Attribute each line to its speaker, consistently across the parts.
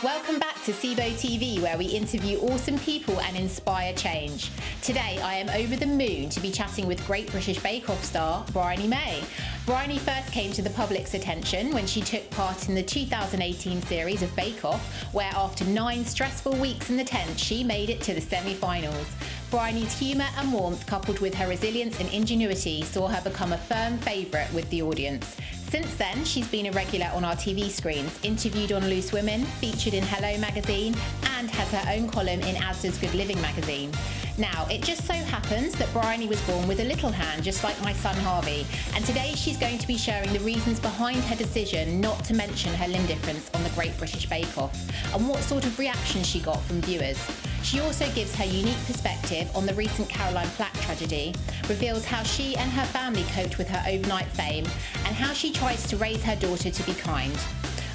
Speaker 1: Welcome back to SIBO TV, where we interview awesome people and inspire change. Today, I am over the moon to be chatting with Great British Bake Off star Briony May. Briony first came to the public's attention when she took part in the 2018 series of Bake Off, where after 9 stressful weeks in the tent, she made it to the semi-finals. Briony's humour and warmth, coupled with her resilience and ingenuity, saw her become a firm favourite with the audience. Since then, she's been a regular on our TV screens, interviewed on Loose Women, featured in Hello magazine, and has her own column in Asda's Good Living magazine. Now, it just so happens that Briony was born with a little hand, just like my son Harvey, and today she's going to be sharing the reasons behind her decision not to mention her limb difference on the Great British Bake Off, and what sort of reaction she got from viewers. She also gives her unique perspective on the recent Caroline Flack tragedy, reveals how she and her family coped with her overnight fame, and how she tries to raise her daughter to be kind.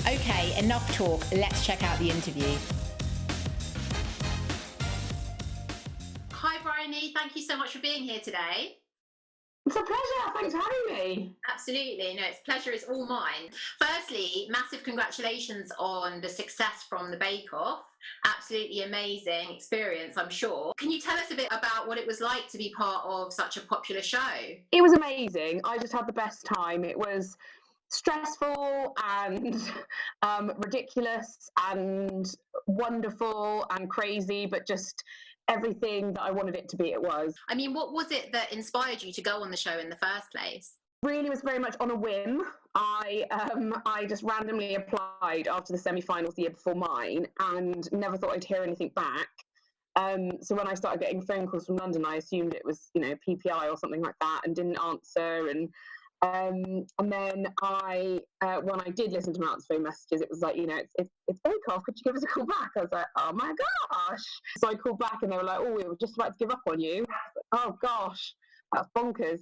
Speaker 1: Okay, enough talk, let's check out the interview. Hi Briony, thank you so much for being here today.
Speaker 2: It's a pleasure, thanks for having me.
Speaker 1: Absolutely, no, pleasure is all mine. Firstly, massive congratulations on the success from the Bake Off. Absolutely amazing experience, I'm sure. Can you tell us a bit about what it was like to be part of such a popular show?
Speaker 2: It was amazing. I just had the best time. It was stressful and ridiculous and wonderful and crazy, but just everything that I wanted it to be, it was.
Speaker 1: I mean, what was it that inspired you to go on the show in the first place?
Speaker 2: Really was very much on a whim. I just randomly applied after the semi-finals the year before mine and never thought I'd hear anything back. So when I started getting phone calls from London, I assumed it was, PPI or something like that, and didn't answer. And then when I did listen to my answer phone messages, it was like, it's Bake Off. Could you give us a call back? I was like, oh my gosh. So I called back and they were like, oh, we were just about to give up on you. Oh gosh, that's bonkers.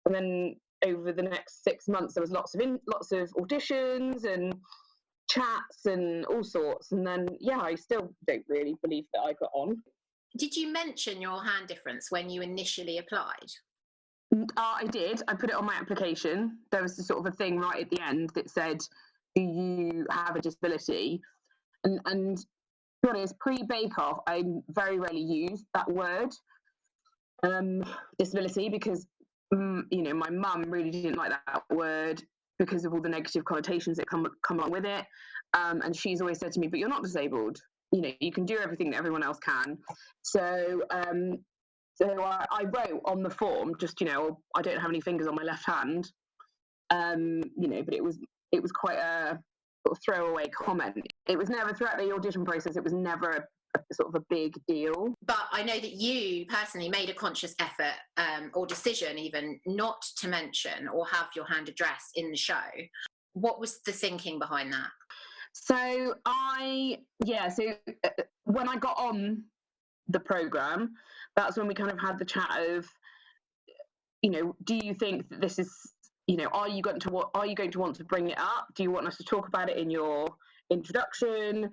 Speaker 2: And then over the next 6 months, there was lots of auditions and chats and all sorts. And then, I still don't really believe that I got on.
Speaker 1: Did you mention your hand difference when you initially applied?
Speaker 2: I did. I put it on my application. There was sort of a thing right at the end that said, do you have a disability? And to be honest, pre-Bake Off, I very rarely used that word, disability, because my mum really didn't like that word because of all the negative connotations that come along with it. And she's always said to me, but you're not disabled. You can do everything that everyone else can. So I wrote on the form, just, I don't have any fingers on my left hand, but it was quite a sort of throwaway comment. It was never, throughout the audition process, it was never a sort of a big deal.
Speaker 1: But I know that you personally made a conscious effort or decision even not to mention or have your hand addressed in the show. What was the thinking behind that?
Speaker 2: So when I got on the programme, that's when we kind of had the chat of, do you think that this is, are you going to want to bring it up? Do you want us to talk about it in your introduction?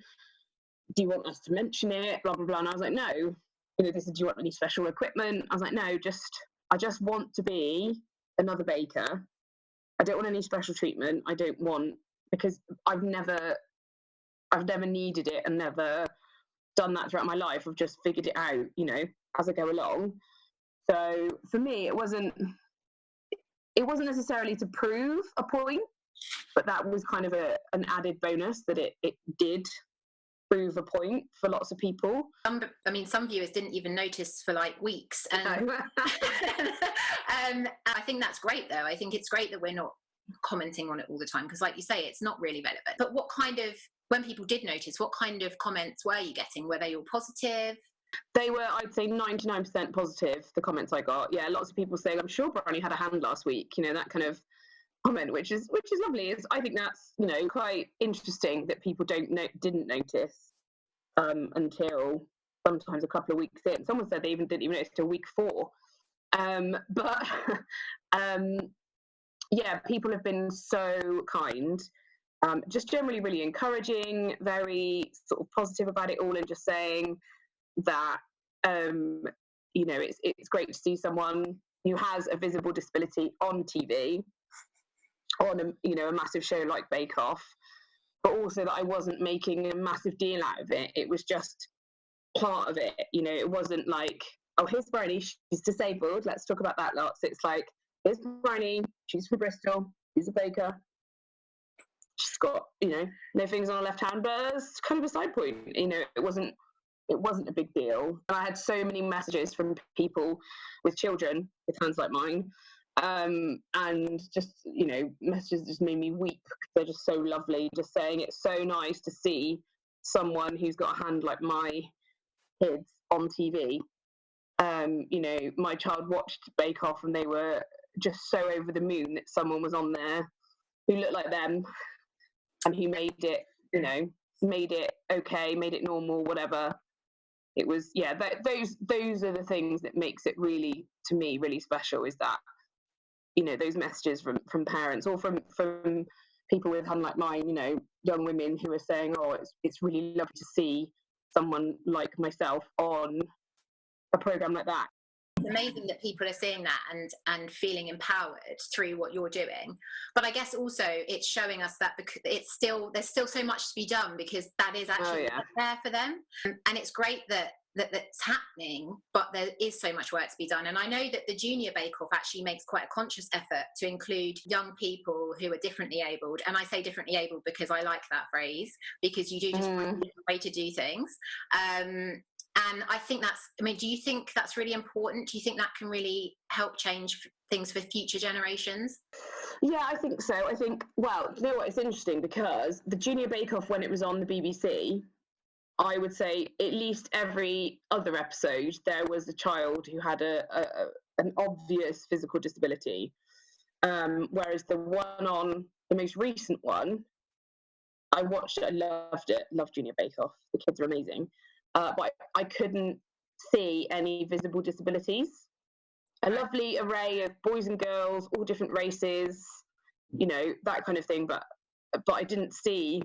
Speaker 2: Do you want us to mention it? Blah, blah, blah. And I was like, no. Do you want any special equipment? I was like, no, I just want to be another baker. I don't want any special treatment. I don't want, because I've never needed it and never done that throughout my life. I've just figured it out, as I go along. So for me, it wasn't necessarily to prove a point, but that was kind of an added bonus that it did prove a point for lots of people.
Speaker 1: Some viewers didn't even notice for like weeks. And
Speaker 2: No.
Speaker 1: I think that's great though. I think it's great that we're not commenting on it all the time, because like you say, it's not really relevant. But when people did notice, what kind of comments were you getting? Were they all positive?
Speaker 2: They were, I'd say 99% positive, the comments I got. Yeah, lots of people saying, I'm sure Briony had a hand last week, that kind of comment, which is lovely. I think that's, quite interesting that people didn't notice until sometimes a couple of weeks in. Someone said they didn't even notice till week 4. People have been so kind. Just generally really encouraging, very sort of positive about it all, and just saying that it's great to see someone who has a visible disability on TV, on a massive show like Bake Off, but also that I wasn't making a massive deal out of it. It was just part of it, you know. It wasn't like, oh, here's Briony, she's disabled, let's talk about that lots. It's like, here's Briony, she's from Bristol, she's a baker, she's got, you know, no fingers on her left hand, but it's kind of a side point, you know. It wasn't a big deal. And I had so many messages from people with children with hands like mine, and just, you know, messages just made me weep. They're just so lovely, just saying it's so nice to see someone who's got a hand like my kids on TV. You know, my child watched Bake Off and they were just so over the moon that someone was on there who looked like them and who made it, you know, made it okay, made it normal, whatever. It was, yeah, those are the things that makes it really, to me, really special, is that, you know, those messages from parents or from people with hand like mine, you know, young women who are saying, oh, it's really lovely to see someone like myself on a program like that.
Speaker 1: It's amazing that people are seeing that and feeling empowered through what you're doing. But I guess also it's showing us that there's still so much to be done, because that is actually there for them. And it's great that that's happening, but there is so much work to be done. And I know that the Junior Bake Off actually makes quite a conscious effort to include young people who are differently abled. And I say differently abled because I like that phrase, because you do just find a different way to do things. And I think do you think that's really important? Do you think that can really help change things for future generations?
Speaker 2: Yeah, I think so. I think, well, you know what, it's interesting because the Junior Bake Off, when it was on the BBC, I would say at least every other episode there was a child who had an obvious physical disability. Whereas the most recent one, I watched it, I loved it, loved Junior Bake Off. The kids are amazing. But I couldn't see any visible disabilities. A lovely array of boys and girls, all different races, you know, that kind of thing. But I didn't see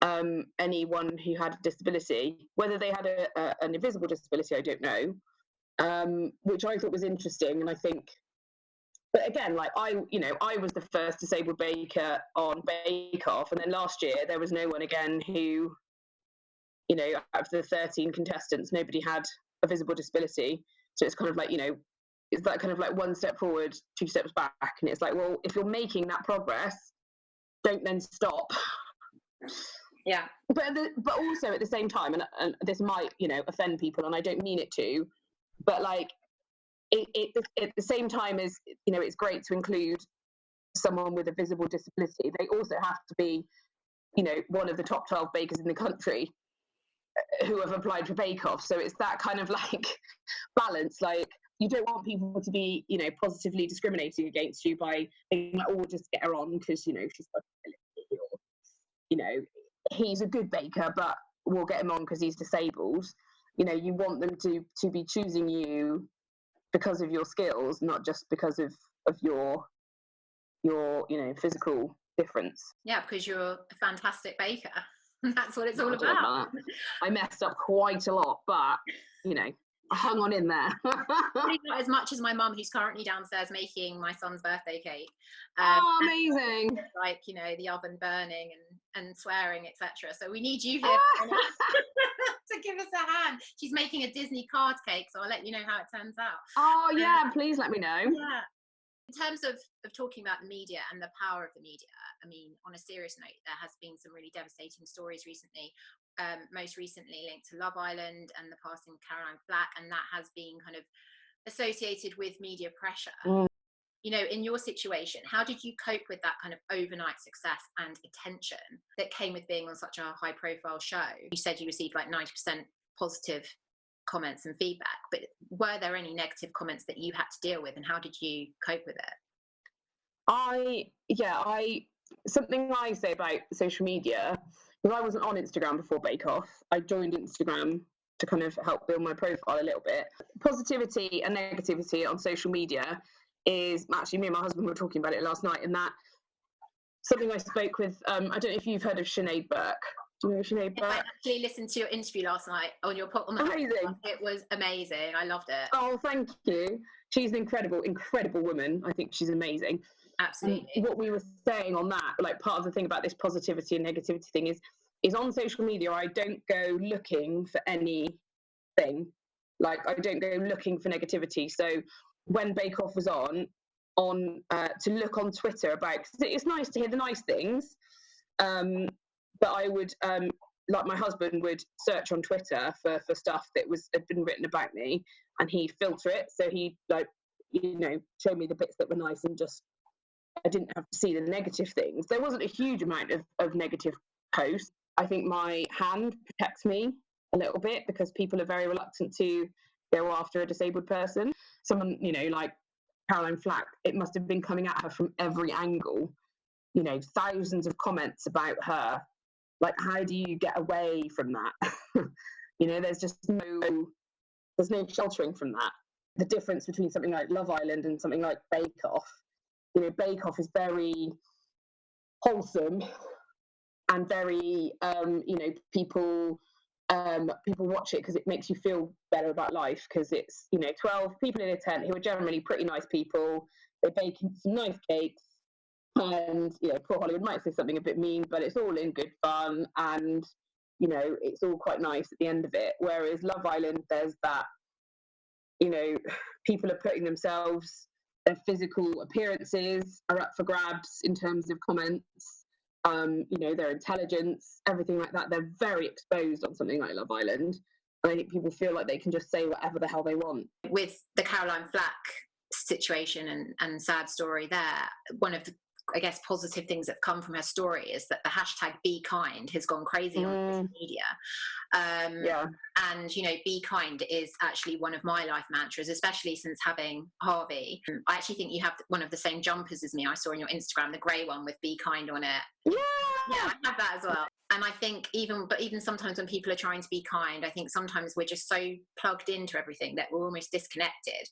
Speaker 2: anyone who had a disability. Whether they had an invisible disability, I don't know, which I thought was interesting. And I think, but again, like I was the first disabled baker on Bake Off, and then last year there was no one again who, you know, out of the 13 contestants, nobody had a visible disability. So it's kind of like, you know, it's that kind of like one step forward, two steps back. And it's like, well, if you're making that progress, don't then stop.
Speaker 1: Yeah.
Speaker 2: But also at the same time, and this might, you know, offend people, and I don't mean it to, but like it at the same time as, you know, it's great to include someone with a visible disability, they also have to be, you know, one of the top 12 bakers in the country who have applied for Bake Off. So it's that kind of like balance. Like, you don't want people to be, you know, positively discriminating against you by being like, oh, just get her on because, you know, she's got a disability, or, you know, he's a good baker, but we'll get him on because he's disabled. You know, you want them to be choosing you because of your skills, not just because of your you know, physical difference.
Speaker 1: Yeah, because you're a fantastic baker. That's what it's all about.
Speaker 2: I messed up quite a lot, but, you know, I hung on in there.
Speaker 1: Probably not as much as my mum, who's currently downstairs making my son's birthday cake.
Speaker 2: Oh, amazing!
Speaker 1: Like, you know, the oven burning and swearing, etc. So we need you here to give us a hand. She's making a Disney card cake, so I'll let you know how it turns out.
Speaker 2: Oh yeah, please let me know.
Speaker 1: Yeah. In terms of talking about the media and the power of the media, I mean, on a serious note, there has been some really devastating stories recently, most recently linked to Love Island and the passing of Caroline Flack, and that has been kind of associated with media pressure. You know, in your situation, how did you cope with that kind of overnight success and attention that came with being on such a high profile show? You said you received like 90% positive comments and feedback, but were there any negative comments that you had to deal with, and how did you cope with it?
Speaker 2: Something I say about social media, because I wasn't on Instagram before Bake Off. I joined Instagram to kind of help build my profile a little bit. Positivity and negativity on social media is, actually, me and my husband were talking about it last night, and that something I spoke with, I don't know if you've heard of Sinead Burke. Do you know Sinead Burke?
Speaker 1: I actually listened to your interview last night on your
Speaker 2: amazing.
Speaker 1: It was amazing. I loved it.
Speaker 2: Oh, thank you. She's an incredible woman. I think she's amazing.
Speaker 1: Absolutely.
Speaker 2: And what we were saying on that, like part of the thing about this positivity and negativity thing is on social media, I don't go looking for anything. Like I don't go looking for negativity. So when Bake Off was on to look on Twitter about, cause it's nice to hear the nice things, but I would like my husband would search on Twitter for stuff that had been written about me, and he'd filter it. So he show me the bits that were nice, and just I didn't have to see the negative things. There wasn't a huge amount of negative posts. I think my hand protects me a little bit because people are very reluctant to go after a disabled person. Someone, like Caroline Flack, it must have been coming at her from every angle, thousands of comments about her. Like, how do you get away from that? There's just there's no sheltering from that. The difference between something like Love Island and something like Bake Off, Bake Off is very wholesome and very, people watch it because it makes you feel better about life, because it's 12 people in a tent who are generally pretty nice people. They bake some nice cakes, and poor Hollywood might say something a bit mean, but it's all in good fun, and it's all quite nice at the end of it. Whereas Love Island, there's that, people are putting themselves, their physical appearances are up for grabs in terms of comments. Their intelligence, everything like that. They're very exposed on something like Love Island. And I think people feel like they can just say whatever the hell they want.
Speaker 1: With the Caroline Flack situation and sad story there, one of the, I guess, positive things that have come from her story is that the hashtag bekind has gone crazy on social media. And be kind is actually one of my life mantras, especially since having Harvey. I actually think you have one of the same jumpers as me. I saw on your Instagram, the grey one with be kind on it. Yeah, I have that as well. And I think even sometimes when people are trying to be kind, I think sometimes we're just so plugged into everything that we're almost disconnected.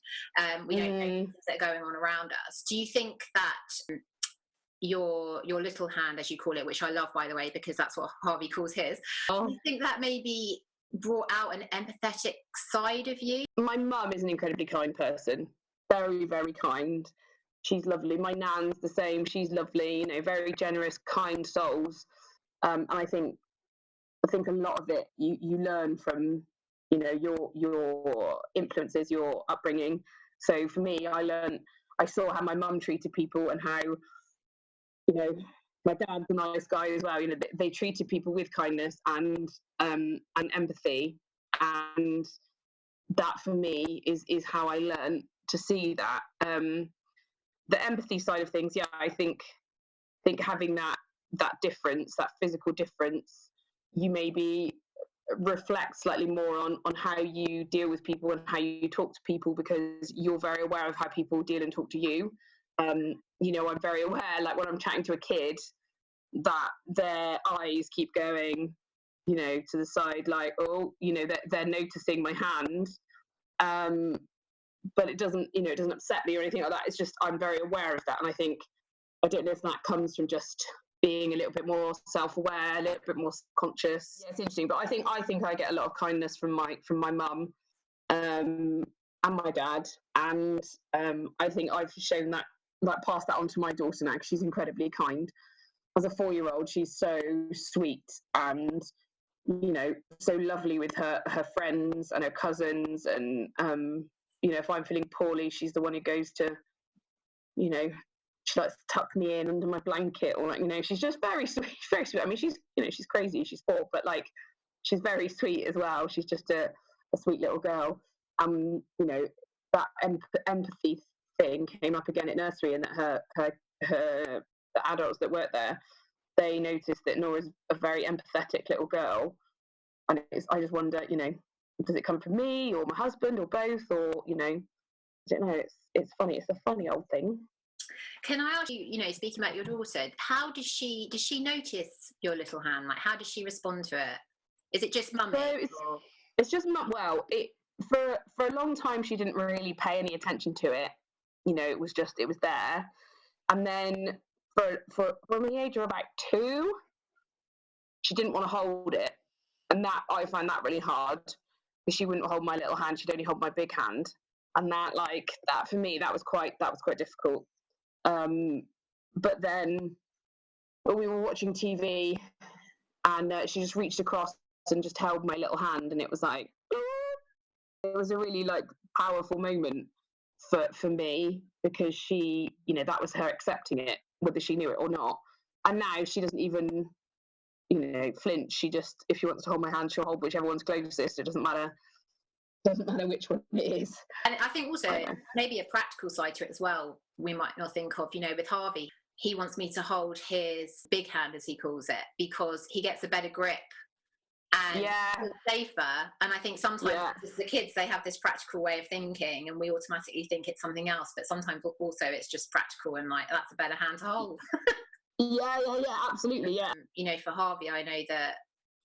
Speaker 1: We don't know things that are going on around us. Do you think that your little hand, as you call it, which I love, by the way, because that's what Harvey calls his, do you think that maybe brought out an empathetic side of you?
Speaker 2: My mum is an incredibly kind person, very, very kind. She's lovely. My nan's the same. She's lovely, very generous, kind souls. And I think a lot of it you learn from your influences, your upbringing. So for me, I saw how my mum treated people, and how my dad's a nice guy as well. They treated people with kindness and empathy, and that for me is how I learned to see that. The empathy side of things, I think having that difference, that physical difference, you maybe reflect slightly more on how you deal with people and how you talk to people, because you're very aware of how people deal and talk to you. I'm very aware, like when I'm chatting to a kid, that their eyes keep going, to the side, like, oh, they're noticing my hand. But it doesn't upset me or anything like that. It's just, I'm very aware of that. And I don't know if that comes from just being a little bit more self-aware, a little bit more conscious. Yeah, it's interesting. But I think I get a lot of kindness from my mum, and my dad. And I think I've shown that, like, passed that on to my daughter now, because she's incredibly kind. As a 4-year-old, she's so sweet and so lovely with her friends and her cousins. And if I'm feeling poorly, she's the one who goes to, she likes to tuck me in under my blanket, or she's just very sweet, very sweet. I mean, she's she's crazy, she's 4, but like, she's very sweet as well. She's just a sweet little girl. That empathy thing came up again at nursery, and that the adults that work there, they noticed that Nora's a very empathetic little girl. And I just wonder, does it come from me or my husband or both, or I don't know. It's funny. It's a funny old thing.
Speaker 1: Can I ask you, speaking about your daughter, how does she notice your little hand? Like, how does she respond to it? Is it just mummy?
Speaker 2: So it's just mum. Well, for a long time she didn't really pay any attention to it. It was there. And then from the age of about 2, she didn't want to hold it, and that I find that really hard, because she wouldn't hold my little hand. She'd only hold my big hand, and that for me, that was quite difficult. but then we were watching TV, and she just reached across and just held my little hand, and it was like, it was a really like powerful moment for me, because she, you know, that was her accepting it, whether she knew it or not. And now she doesn't even, you know, flinch. She just, if she wants to hold my hand, she'll hold whichever one's closest. It doesn't matter which one it is.
Speaker 1: And I think also maybe a practical side to it as well, we might not think of, you know, with Harvey, he wants me to hold his big hand, as he calls it, because he gets a better grip and feels safer. And I think sometimes the kids, they have this practical way of thinking, and we automatically think it's something else, but sometimes also it's just practical, and like, that's a better hand to hold.
Speaker 2: Yeah, absolutely, yeah.
Speaker 1: You know, for Harvey, I know that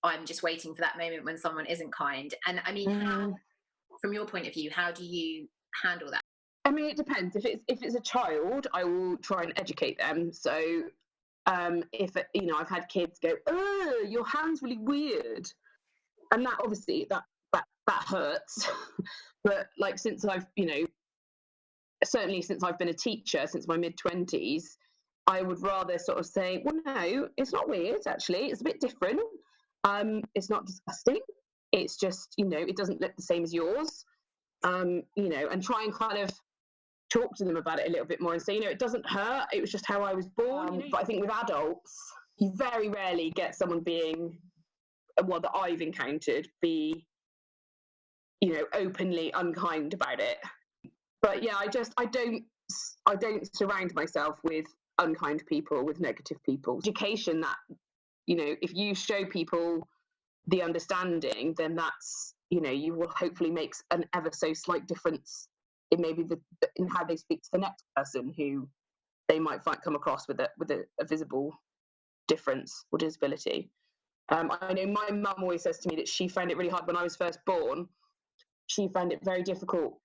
Speaker 1: I'm just waiting for that moment when someone isn't kind. And I mean, how, from your point of view, how do you handle that?
Speaker 2: I mean, it depends. If it's a child, I will try and educate them. So if, you know, I've had kids go, "Oh, your hand's really weird," and that obviously that hurts. But like, since I've, you know, certainly since I've been a teacher since my mid-20s, I would rather sort of say, well, no, it's not weird, actually. It's a bit different. It's not disgusting. It's just, you know, it doesn't look the same as yours. You know, and try and kind of talk to them about it a little bit more and say, you know, it doesn't hurt. It was just how I was born. But I think with adults, you very rarely get someone being, well, that I've encountered, be, you know, openly unkind about it. But yeah, I don't surround myself with unkind people, with negative people. Education that, you know, if you show people the understanding, then that's, you know, you will hopefully make an ever so slight difference in maybe in how they speak to the next person who they might come across with a visible difference or disability. I know my mum always says to me that she found it really hard when I was first born. She found it very difficult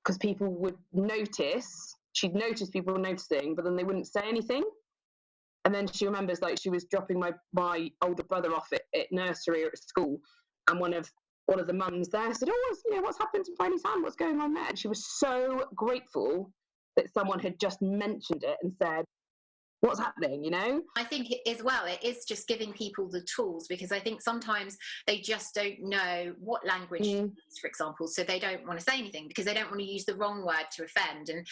Speaker 2: because people would notice, she'd notice people noticing, but then they wouldn't say anything. And then she remembers, like, she was dropping my older brother off at nursery or at school, and one of the mums there said, "Oh, what's happened to Briony's hand? What's going on there?" And she was so grateful that someone had just mentioned it and said, "What's happening?" You know?
Speaker 1: I think as well, it is just giving people the tools, because I think sometimes they just don't know what language to use, for example, so they don't want to say anything because they don't want to use the wrong word to offend. And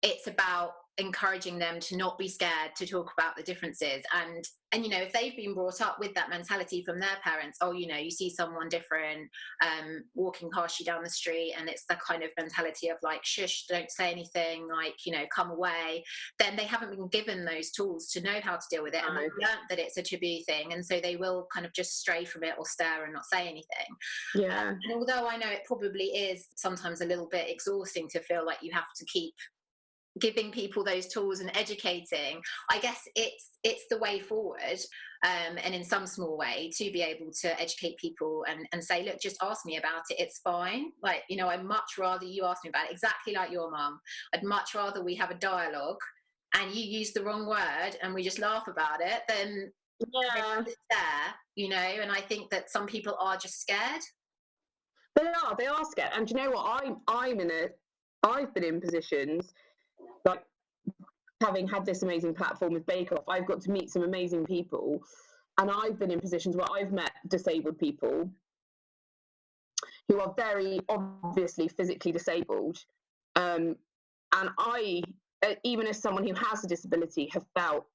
Speaker 1: it's about encouraging them to not be scared to talk about the differences. And you know, if they've been brought up with that mentality from their parents, oh, you know, you see someone different walking past you down the street, and it's the kind of mentality of like, shush, don't say anything, like, you know, come away, then they haven't been given those tools to know how to deal with it. And they've learned that it's a taboo thing, and so they will kind of just stray from it or stare and not say anything. And although I know it probably is sometimes a little bit exhausting to feel like you have to keep giving people those tools and educating, I guess it's the way forward, and in some small way to be able to educate people and say, look, just ask me about it, it's fine. Like, you know, I'd much rather you ask me about it, exactly like your mum. I'd much rather we have a dialogue and you use the wrong word and we just laugh about it than it's there, you know. And I think that some people are just scared.
Speaker 2: They are scared. And do you know what, I've been in positions, like, having had this amazing platform with Bake Off, I've got to meet some amazing people, and I've been in positions where I've met disabled people who are very obviously physically disabled, and I, even as someone who has a disability, have felt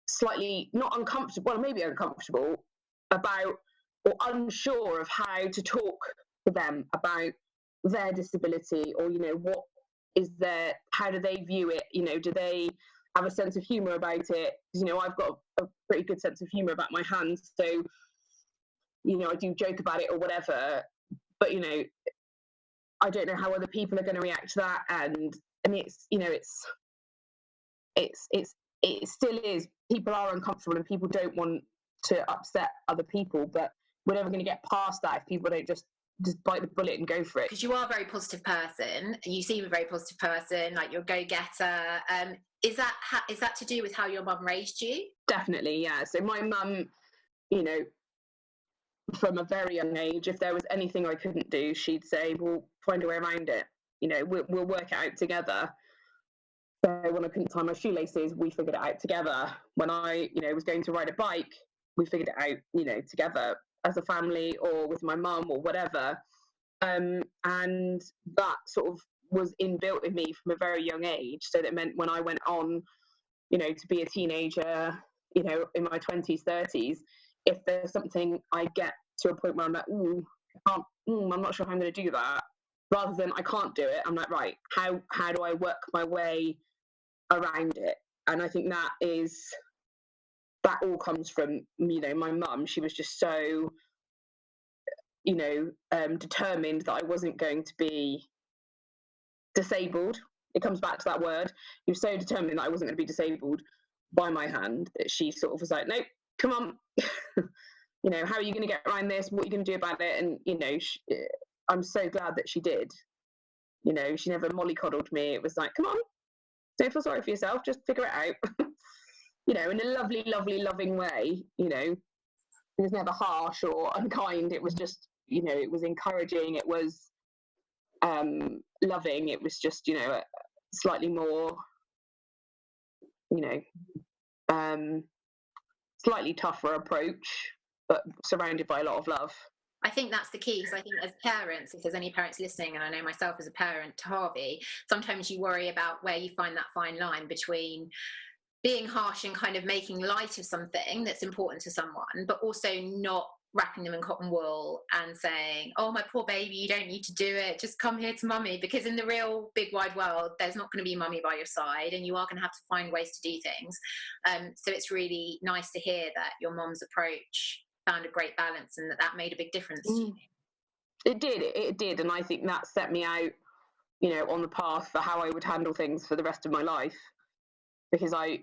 Speaker 2: slightly not uncomfortable, well, maybe uncomfortable about or unsure of how to talk to them about their disability, or, you know, what is there, how do they view it, you know, do they have a sense of humor about it? You know, I've got a pretty good sense of humor about my hands, so, you know, I do joke about it or whatever, but, you know, I don't know how other people are going to react to that. And it's, you know, it still is, people are uncomfortable and people don't want to upset other people, but we're never going to get past that if people don't just bite the bullet and go for it.
Speaker 1: Because you are a very positive person, you seem a very positive person, like you're a go-getter. Is that to do with how your mum raised you?
Speaker 2: Definitely, yeah. So my mum, you know, from a very young age, if there was anything I couldn't do, she'd say, "We'll find a way around it, you know, we'll work it out together." So when I couldn't tie my shoelaces, we figured it out together. When I, was going to ride a bike, we figured it out, together as a family or with my mum or whatever. And that sort of was inbuilt in me from a very young age. So that meant when I went on, to be a teenager, in my 20s, 30s, if there's something I get to a point where I'm like, I'm not sure if I'm going to do that, rather than I can't do it, I'm like, right, how do I work my way around it? And I think that all comes from, my mum. She was just so, determined that I wasn't going to be disabled. It comes back to that word. She was so determined that I wasn't going to be disabled by my hand that she sort of was like, nope, come on. How are you going to get around this? What are you going to do about it? And, I'm so glad that she did. She never mollycoddled me. It was like, come on, don't feel sorry for yourself. Just figure it out. In a lovely, lovely, loving way. It was never harsh or unkind. It was just, it was encouraging. It was loving. It was just, a slightly more, slightly tougher approach, but surrounded by a lot of love.
Speaker 1: I think that's the key, because I think as parents, if there's any parents listening, and I know myself as a parent to Harvey, sometimes you worry about where you find that fine line between being harsh and kind of making light of something that's important to someone, but also not wrapping them in cotton wool and saying, oh, my poor baby, you don't need to do it, just come here to mummy. Because in the real big wide world, there's not going to be mummy by your side, and you are going to have to find ways to do things. So it's really nice to hear that your mum's approach found a great balance, and that made a big difference to you.
Speaker 2: It did. And I think that set me out, on the path for how I would handle things for the rest of my life. Because I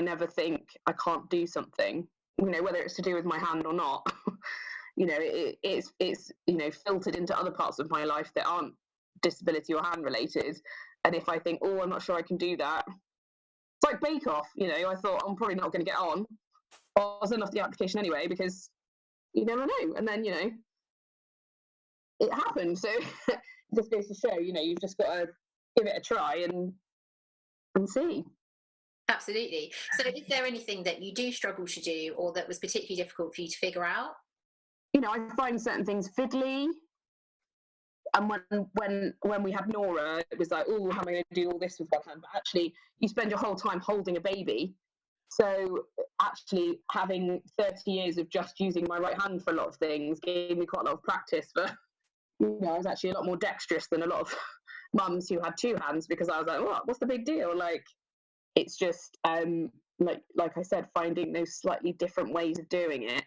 Speaker 2: never think I can't do something, whether it's to do with my hand or not. It's filtered into other parts of my life that aren't disability or hand related. And if I think, oh, I'm not sure I can do that, it's like Bake Off. I thought I'm probably not going to get on. I'll send off the application anyway, because you never know. And then, it happened. So it just goes to show, you've just got to give it a try and see.
Speaker 1: Absolutely. So is there anything that you do struggle to do, or that was particularly difficult for you to figure out?
Speaker 2: I find certain things fiddly. And when we had Nora, it was like, oh, how am I going to do all this with one hand? But actually, you spend your whole time holding a baby. So actually having 30 years of just using my right hand for a lot of things gave me quite a lot of practice. But, I was actually a lot more dexterous than a lot of mums who had two hands, because I was like, what's the big deal? Like, it's just, like I said, finding those slightly different ways of doing it.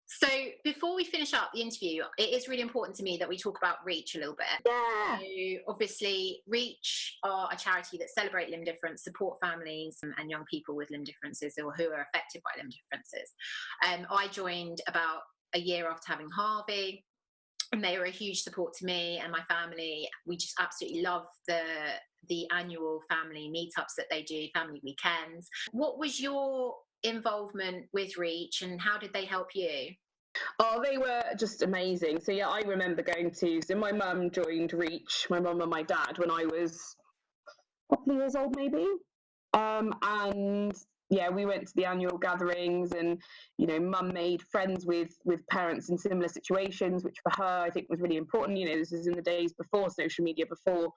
Speaker 1: So before we finish up the interview, it is really important to me that we talk about Reach a little bit.
Speaker 2: Yeah.
Speaker 1: So obviously, Reach are a charity that celebrate limb difference, support families and young people with limb differences or who are affected by limb differences. I joined about a year after having Harvey, and they were a huge support to me and my family. We just absolutely love the annual family meetups that they do, family weekends. What was your involvement with Reach, and how did they help you?
Speaker 2: Oh, they were just amazing. So yeah, I remember so my mum joined Reach, my mum and my dad, when I was a couple of years old maybe. And yeah, we went to the annual gatherings, and mum made friends with parents in similar situations, which for her I think was really important. This is in the days before social media, before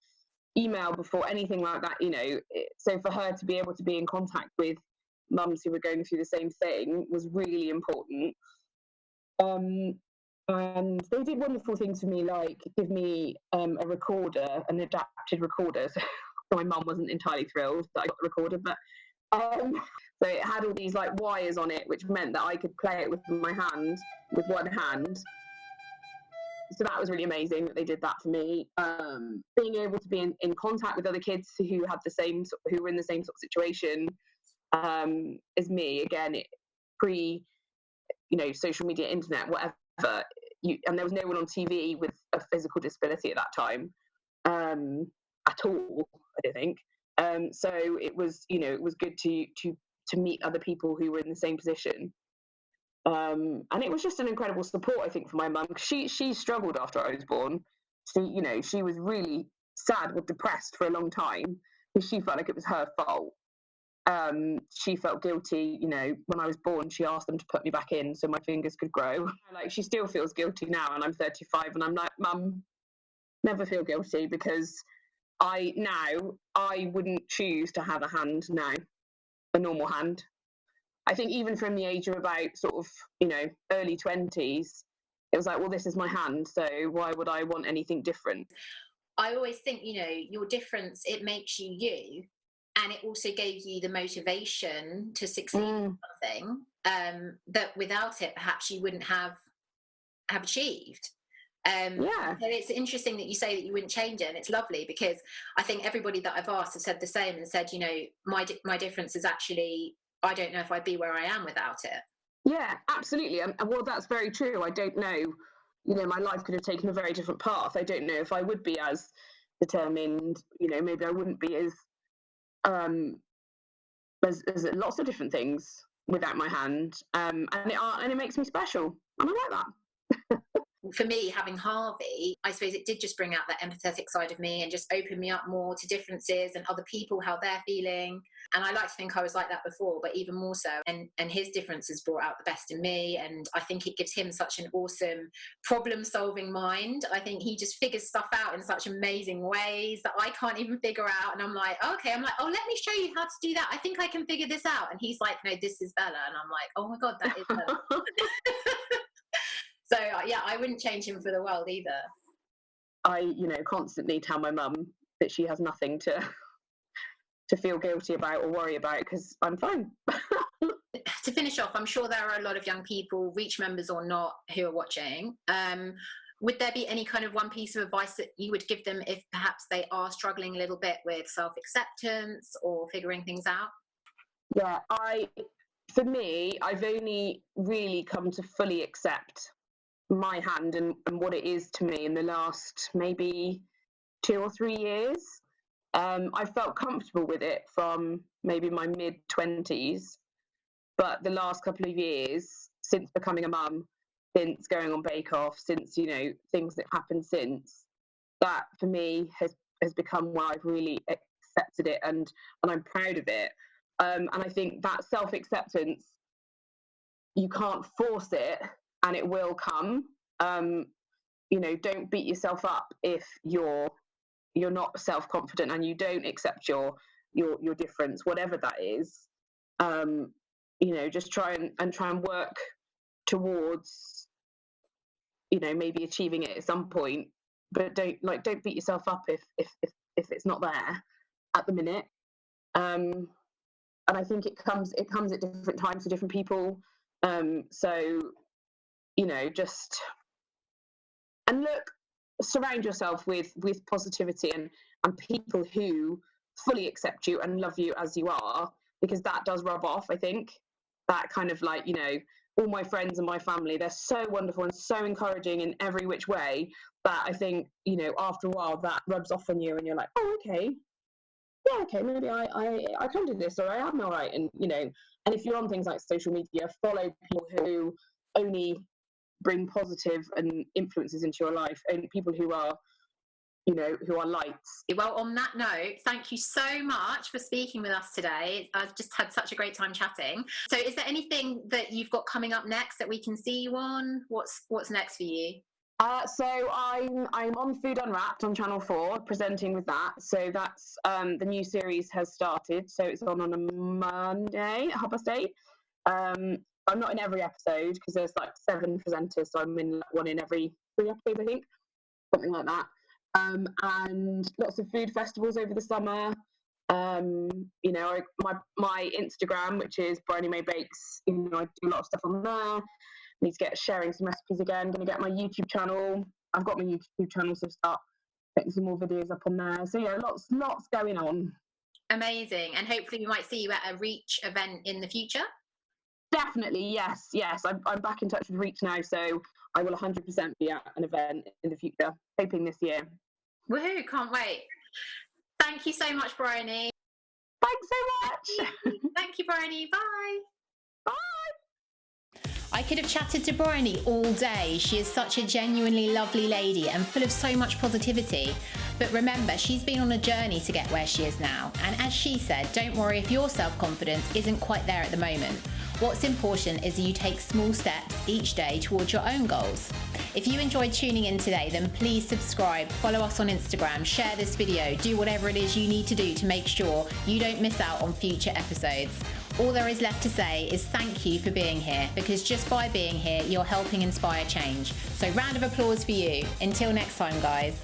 Speaker 2: email, before anything like that. So for her to be able to be in contact with mums who were going through the same thing was really important. And they did wonderful things for me, like give me a recorder, an adapted recorder. So my mum wasn't entirely thrilled that I got the recorder, but so it had all these like wires on it, which meant that I could play it with my hand, with one hand. So that was really amazing that they did that for me. Being able to be in contact with other kids who had who were in the same sort of situation as me, again, pre social media, internet, whatever. And there was no one on TV with a physical disability at that time at all, I don't think. So it was good to meet other people who were in the same position. And it was just an incredible support, I think, for my mum. She struggled after I was born. She was really sad or depressed for a long time. because she felt like it was her fault. She felt guilty, you know, when I was born, she asked them to put me back in so my fingers could grow. Like, she still feels guilty now, and I'm 35, and I'm like, Mum, never feel guilty, because I wouldn't choose to have a hand now, a normal hand. I think even from the age of about sort of, you know, early 20s, it was like, well, this is my hand, so why would I want anything different?
Speaker 1: I always think, you know, your difference, it makes you you, and it also gave you the motivation to succeed in something that without it, perhaps you wouldn't have achieved.
Speaker 2: Yeah.
Speaker 1: So it's interesting that you say that you wouldn't change it, and it's lovely, because I think everybody that I've asked has said the same and said, you know, my difference is actually, I don't know if I'd be where I am without it.
Speaker 2: Yeah, absolutely. And well, that's very true. I don't know, you know, my life could have taken a very different path. I don't know if I would be as determined, you know, maybe I wouldn't be as lots of different things without my hand. And it makes me special. And I like that.
Speaker 1: For me, having Harvey, I suppose it did just bring out that empathetic side of me and just open me up more to differences and other people, how they're feeling. And I like to think I was like that before, but even more so. And his differences brought out the best in me. And I think it gives him such an awesome problem-solving mind. I think he just figures stuff out in such amazing ways that I can't even figure out. And I'm like, okay, I'm like, oh, let me show you how to do that. I think I can figure this out. And he's like, no, this is Bella. And I'm like, oh my God, that is Bella. So yeah, I wouldn't change him for the world either.
Speaker 2: I, you know, constantly tell my mum that she has nothing to feel guilty about or worry about, because I'm fine.
Speaker 1: To finish off, I'm sure there are a lot of young people, Reach members or not, who are watching. Would there be any kind of one piece of advice that you would give them if perhaps they are struggling a little bit with self-acceptance or figuring things out?
Speaker 2: Yeah, for me, I've only really come to fully accept my hand and what it is to me in the last maybe 2 or 3 years. I felt comfortable with it from maybe my mid-20s, but the last couple of years, since becoming a mum, since going on Bake Off, since, you know, things that happened since, that for me has become where I've really accepted it, and I'm proud of it. And I think that self-acceptance, you can't force it, and it will come. You know, don't beat yourself up if you're not self-confident and you don't accept your difference, whatever that is. You know, just try and work towards, you know, maybe achieving it at some point, but don't beat yourself up if it's not there at the minute. And I think it comes at different times for different people. So, you know, just, and look, surround yourself with positivity and people who fully accept you and love you as you are, because that does rub off. I think that kind of, like, you know, all my friends and my family, they're so wonderful and so encouraging in every which way, but I think, you know, after a while that rubs off on you and you're like, oh, okay, yeah, okay, maybe I can do this, or I am all right. And, you know, and if you're on things like social media, follow people who only bring positive and influences into your life, and people who are, you know, who are lights.
Speaker 1: Well, on that note, thank you so much for speaking with us today. I've just had such a great time chatting. So is there anything that you've got coming up next that we can see you on? What's next for you?
Speaker 2: So I'm on Food Unwrapped on Channel 4, presenting with that. So that's the new series has started. So it's on a Monday at 8:30. I'm not in every episode because there's like 7 presenters, so I'm in one in every 3 episodes, I think, something like that. And lots of food festivals over the summer. You know, my Instagram, which is Briony May Bakes, you know, I do a lot of stuff on there. Need to get sharing some recipes again. Going to get my YouTube channel. I've got my YouTube channel, so start getting some more videos up on there. So yeah, lots going on.
Speaker 1: Amazing, and hopefully we might see you at a Reach event in the future.
Speaker 2: Definitely, yes. I'm back in touch with Reach now, so I will 100% be at an event in the future, hoping this year.
Speaker 1: Woohoo! Can't wait. Thank you so much, Briony.
Speaker 2: Thanks so much.
Speaker 1: Thank you, Briony. Bye.
Speaker 2: Bye.
Speaker 1: I could have chatted to Briony all day. She is such a genuinely lovely lady and full of so much positivity. But remember, she's been on a journey to get where she is now. And as she said, don't worry if your self-confidence isn't quite there at the moment. What's important is that you take small steps each day towards your own goals. If you enjoyed tuning in today, then please subscribe, follow us on Instagram, share this video, do whatever it is you need to do to make sure you don't miss out on future episodes. All there is left to say is thank you for being here, because just by being here, you're helping inspire change. So round of applause for you. Until next time, guys.